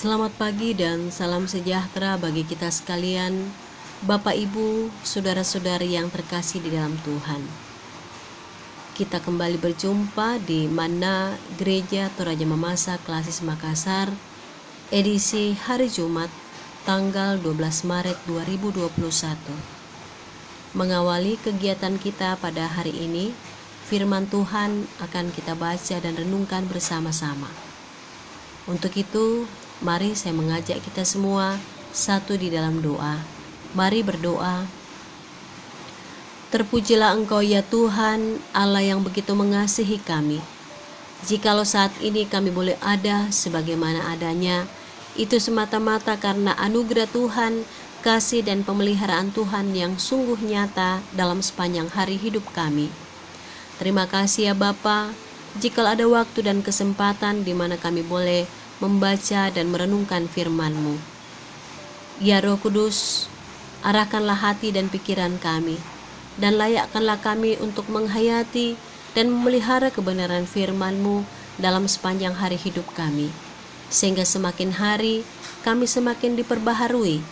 Selamat pagi dan salam sejahtera bagi kita sekalian, Bapak Ibu, saudara-saudari yang terkasih di dalam Tuhan. Kita kembali berjumpa di Manna Gereja Toraja Mamasa Klasis Makassar, edisi hari Jumat, tanggal 12 Maret 2021. Mengawali kegiatan kita pada hari ini, firman Tuhan akan kita baca dan renungkan bersama-sama. Untuk itu, mari saya mengajak kita semua satu di dalam doa. Mari berdoa. Terpujilah Engkau ya Tuhan, Allah yang begitu mengasihi kami. Jikalau saat ini kami boleh ada sebagaimana adanya, itu semata-mata karena anugerah Tuhan, kasih dan pemeliharaan Tuhan yang sungguh nyata dalam sepanjang hari hidup kami. Terima kasih ya Bapa, jikalau ada waktu dan kesempatan di mana kami boleh membaca dan merenungkan firman-Mu. Ya Roh Kudus, arahkanlah hati dan pikiran kami, dan layakkanlah kami untuk menghayati dan memelihara kebenaran firman-Mu dalam sepanjang hari hidup kami, sehingga semakin hari kami semakin diperbaharui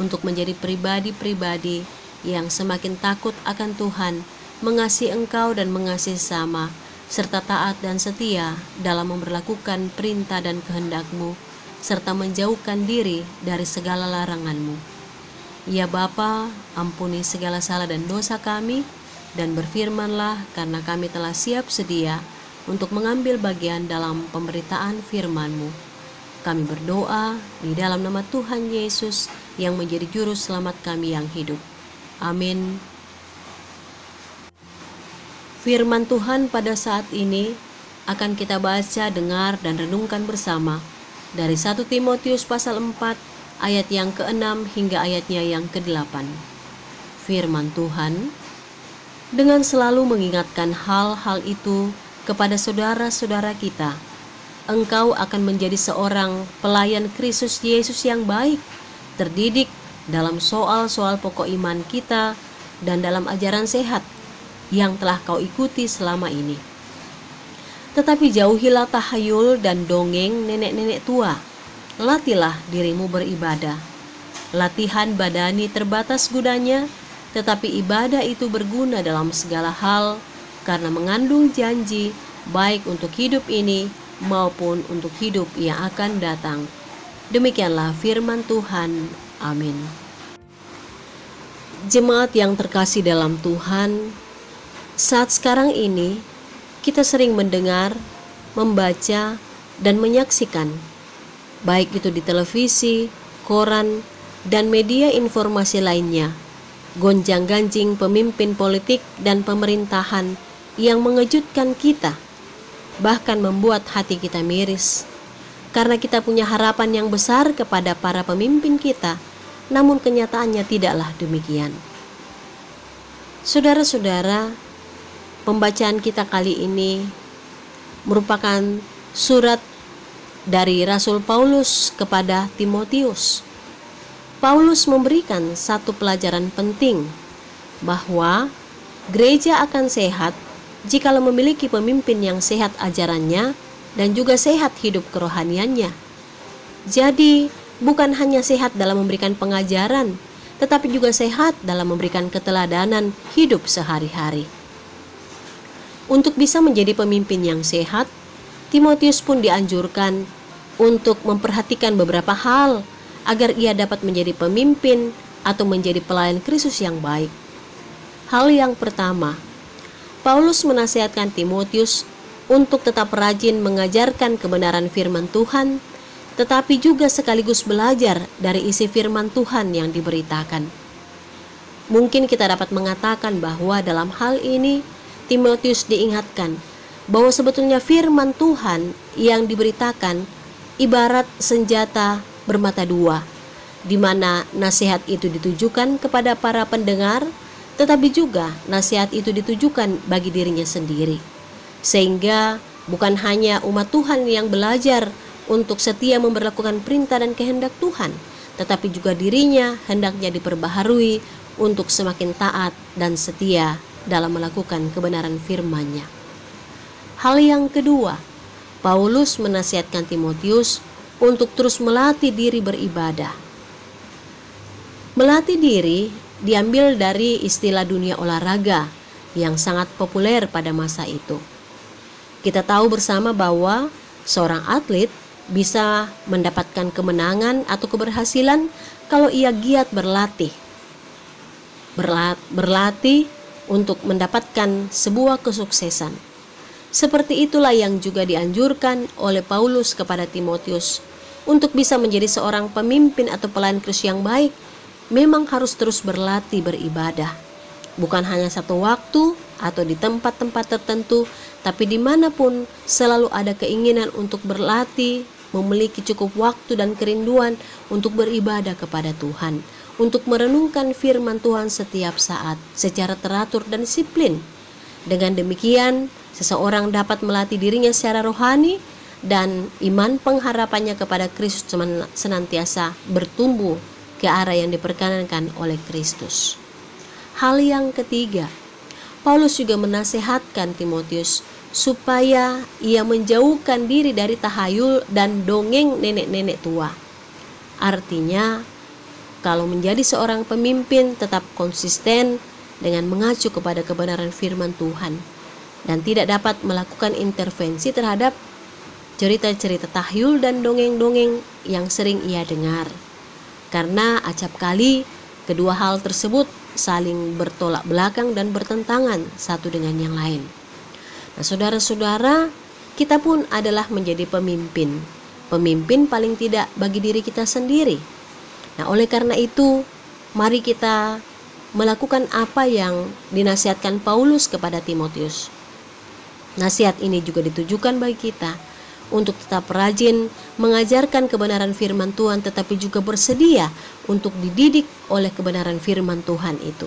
untuk menjadi pribadi-pribadi yang semakin takut akan Tuhan, mengasihi Engkau dan mengasihi sesama, serta taat dan setia dalam memperlakukan perintah dan kehendak-Mu, serta menjauhkan diri dari segala larangan-Mu. Ya Bapa, ampuni segala salah dan dosa kami, dan berfirmanlah karena kami telah siap sedia untuk mengambil bagian dalam pemberitaan firman-Mu. Kami berdoa di dalam nama Tuhan Yesus yang menjadi juru selamat kami yang hidup. Amin. Firman Tuhan pada saat ini akan kita baca, dengar, dan renungkan bersama dari 1 Timotius pasal 4 ayat yang ke-6 hingga ayatnya yang ke-8. Firman Tuhan, dengan selalu mengingatkan hal-hal itu kepada saudara-saudara kita, engkau akan menjadi seorang pelayan Kristus Yesus yang baik, terdidik dalam soal-soal pokok iman kita dan dalam ajaran sehat yang telah kau ikuti selama ini. Tetapi jauhilah tahayul dan dongeng nenek-nenek tua. Latihlah dirimu beribadah. Latihan badani terbatas gunanya, tetapi ibadah itu berguna dalam segala hal, karena mengandung janji baik untuk hidup ini maupun untuk hidup yang akan datang. Demikianlah firman Tuhan. Amin. Jemaat yang terkasih dalam Tuhan, saat sekarang ini kita sering mendengar, membaca, dan menyaksikan, baik itu di televisi, koran, dan media informasi lainnya, gonjang-ganjing pemimpin politik dan pemerintahan yang mengejutkan kita, bahkan membuat hati kita miris, karena kita punya harapan yang besar kepada para pemimpin kita, namun kenyataannya tidaklah demikian. Saudara-saudara, pembacaan kita kali ini merupakan surat dari Rasul Paulus kepada Timotius. Paulus memberikan satu pelajaran penting, bahwa gereja akan sehat jikalau memiliki pemimpin yang sehat ajarannya dan juga sehat hidup kerohaniannya. Jadi, bukan hanya sehat dalam memberikan pengajaran, tetapi juga sehat dalam memberikan keteladanan hidup sehari-hari. Untuk bisa menjadi pemimpin yang sehat, Timotius pun dianjurkan untuk memperhatikan beberapa hal agar ia dapat menjadi pemimpin atau menjadi pelayan Kristus yang baik. Hal yang pertama, Paulus menasihatkan Timotius untuk tetap rajin mengajarkan kebenaran firman Tuhan, tetapi juga sekaligus belajar dari isi firman Tuhan yang diberitakan. Mungkin kita dapat mengatakan bahwa dalam hal ini Timotius diingatkan bahwa sebetulnya firman Tuhan yang diberitakan ibarat senjata bermata dua, di mana nasihat itu ditujukan kepada para pendengar, tetapi juga nasihat itu ditujukan bagi dirinya sendiri. Sehingga bukan hanya umat Tuhan yang belajar untuk setia memberlakukan perintah dan kehendak Tuhan, tetapi juga dirinya hendaknya diperbaharui untuk semakin taat dan setia dalam melakukan kebenaran firman-Nya. Hal yang kedua, Paulus menasihatkan Timotius untuk terus melatih diri beribadah. Melatih diri diambil dari istilah dunia olahraga yang sangat populer pada masa itu. Kita tahu bersama bahwa seorang atlet bisa mendapatkan kemenangan atau keberhasilan kalau ia giat berlatih. Berlatih untuk mendapatkan sebuah kesuksesan. Seperti itulah yang juga dianjurkan oleh Paulus kepada Timotius. Untuk bisa menjadi seorang pemimpin atau pelayan Kristus yang baik, memang harus terus berlatih beribadah. Bukan hanya satu waktu atau di tempat-tempat tertentu, tapi dimanapun selalu ada keinginan untuk berlatih, memiliki cukup waktu dan kerinduan untuk beribadah kepada Tuhan, untuk merenungkan firman Tuhan setiap saat secara teratur dan disiplin. Dengan demikian, seseorang dapat melatih dirinya secara rohani dan iman pengharapannya kepada Kristus senantiasa bertumbuh ke arah yang diperkenankan oleh Kristus. Hal yang ketiga, Paulus juga menasehatkan Timotius supaya ia menjauhkan diri dari tahayul dan dongeng nenek-nenek tua. Artinya, kalau menjadi seorang pemimpin tetap konsisten dengan mengacu kepada kebenaran firman Tuhan dan tidak dapat melakukan intervensi terhadap cerita-cerita tahyul dan dongeng-dongeng yang sering ia dengar. Karena acap kali kedua hal tersebut saling bertolak belakang dan bertentangan satu dengan yang lain. Nah, saudara-saudara, kita pun adalah menjadi pemimpin. Pemimpin paling tidak bagi diri kita sendiri. Nah, oleh karena itu, mari kita melakukan apa yang dinasihatkan Paulus kepada Timotius. Nasihat ini juga ditujukan bagi kita untuk tetap rajin mengajarkan kebenaran firman Tuhan, tetapi juga bersedia untuk dididik oleh kebenaran firman Tuhan itu.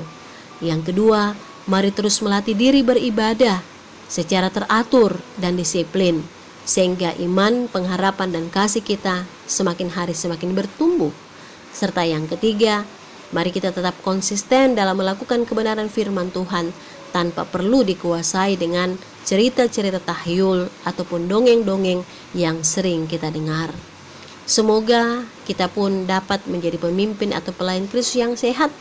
Yang kedua, mari terus melatih diri beribadah secara teratur dan disiplin, sehingga iman, pengharapan, dan kasih kita semakin hari semakin bertumbuh. Serta yang ketiga, mari kita tetap konsisten dalam melakukan kebenaran firman Tuhan tanpa perlu dikuasai dengan cerita-cerita tahyul ataupun dongeng-dongeng yang sering kita dengar. Semoga kita pun dapat menjadi pemimpin atau pelayan Kristus yang sehat,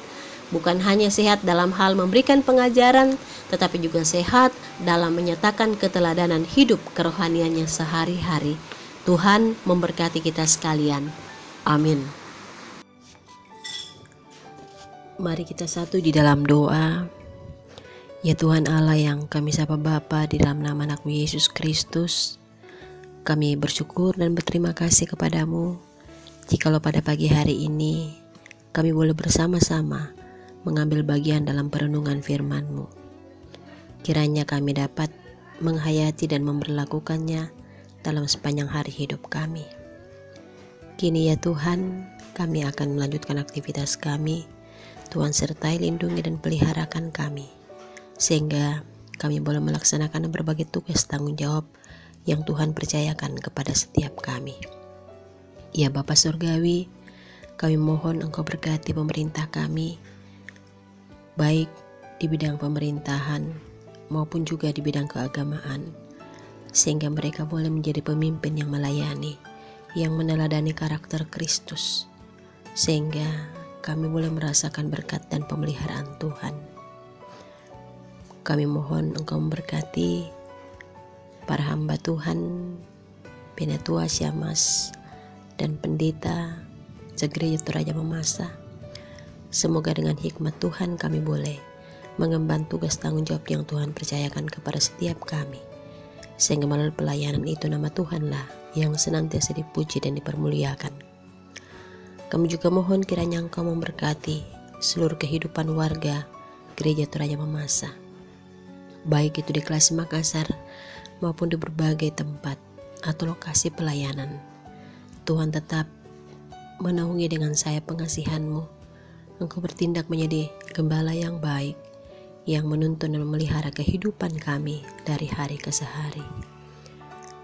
bukan hanya sehat dalam hal memberikan pengajaran, tetapi juga sehat dalam menyatakan keteladanan hidup kerohaniannya sehari-hari. Tuhan memberkati kita sekalian. Amin. Mari kita satu di dalam doa. Ya Tuhan Allah yang kami sapa Bapa, di dalam nama Anak-Mu Yesus Kristus, kami bersyukur dan berterima kasih kepadamu jikalau pada pagi hari ini kami boleh bersama-sama mengambil bagian dalam perenungan firman-Mu. Kiranya kami dapat menghayati dan memperlakukannya dalam sepanjang hari hidup kami. Kini ya Tuhan, kami akan melanjutkan aktivitas kami. Tuhan sertai, lindungi dan peliharakan kami, sehingga kami boleh melaksanakan berbagai tugas tanggung jawab yang Tuhan percayakan kepada setiap kami. Ya Bapa Surgawi, kami mohon Engkau berkati pemerintah kami, baik di bidang pemerintahan maupun juga di bidang keagamaan, sehingga mereka boleh menjadi pemimpin yang melayani, yang meneladani karakter Kristus, sehingga kami boleh merasakan berkat dan pemeliharaan Tuhan. Kami mohon Engkau memberkati para hamba Tuhan, Penatua Syamas, dan pendeta Gereja Toraja Mamasa. Semoga dengan hikmat Tuhan kami boleh mengemban tugas tanggung jawab yang Tuhan percayakan kepada setiap kami, sehingga melalui pelayanan itu nama Tuhanlah yang senantiasa dipuji dan dipermuliakan. Kami juga mohon kiranya Engkau memberkati seluruh kehidupan warga Gereja Toraja Mamasa, baik itu di Kelas Makassar maupun di berbagai tempat atau lokasi pelayanan. Tuhan tetap menaungi dengan sayap pengasihan-Mu. Engkau bertindak menjadi gembala yang baik, yang menuntun dan memelihara kehidupan kami dari hari ke hari.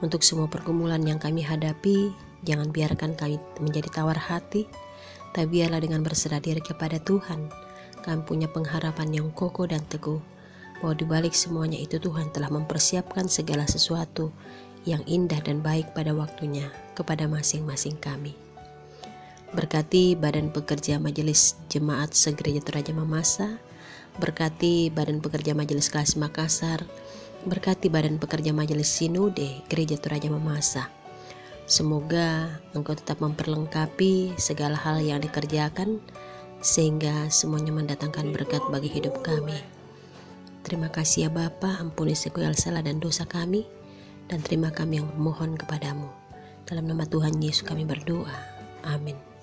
Untuk semua pergumulan yang kami hadapi, jangan biarkan kami menjadi tawar hati, tapi biarlah dengan berserah diri kepada Tuhan, kami punya pengharapan yang kokoh dan teguh, bahwa di balik semuanya itu Tuhan telah mempersiapkan segala sesuatu yang indah dan baik pada waktunya kepada masing-masing kami. Berkati badan pekerja Majelis Jemaat Se-Gereja Toraja Mamasa, berkati badan pekerja Majelis Kelas Makassar, berkati badan pekerja Majelis Sinode Gereja Toraja Mamasa. Semoga Engkau tetap memperlengkapi segala hal yang dikerjakan, sehingga semuanya mendatangkan berkat bagi hidup kami. Terima kasih ya Bapa, ampuni segala salah dan dosa kami, dan terima kami yang memohon kepadamu. Dalam nama Tuhan Yesus kami berdoa. Amin.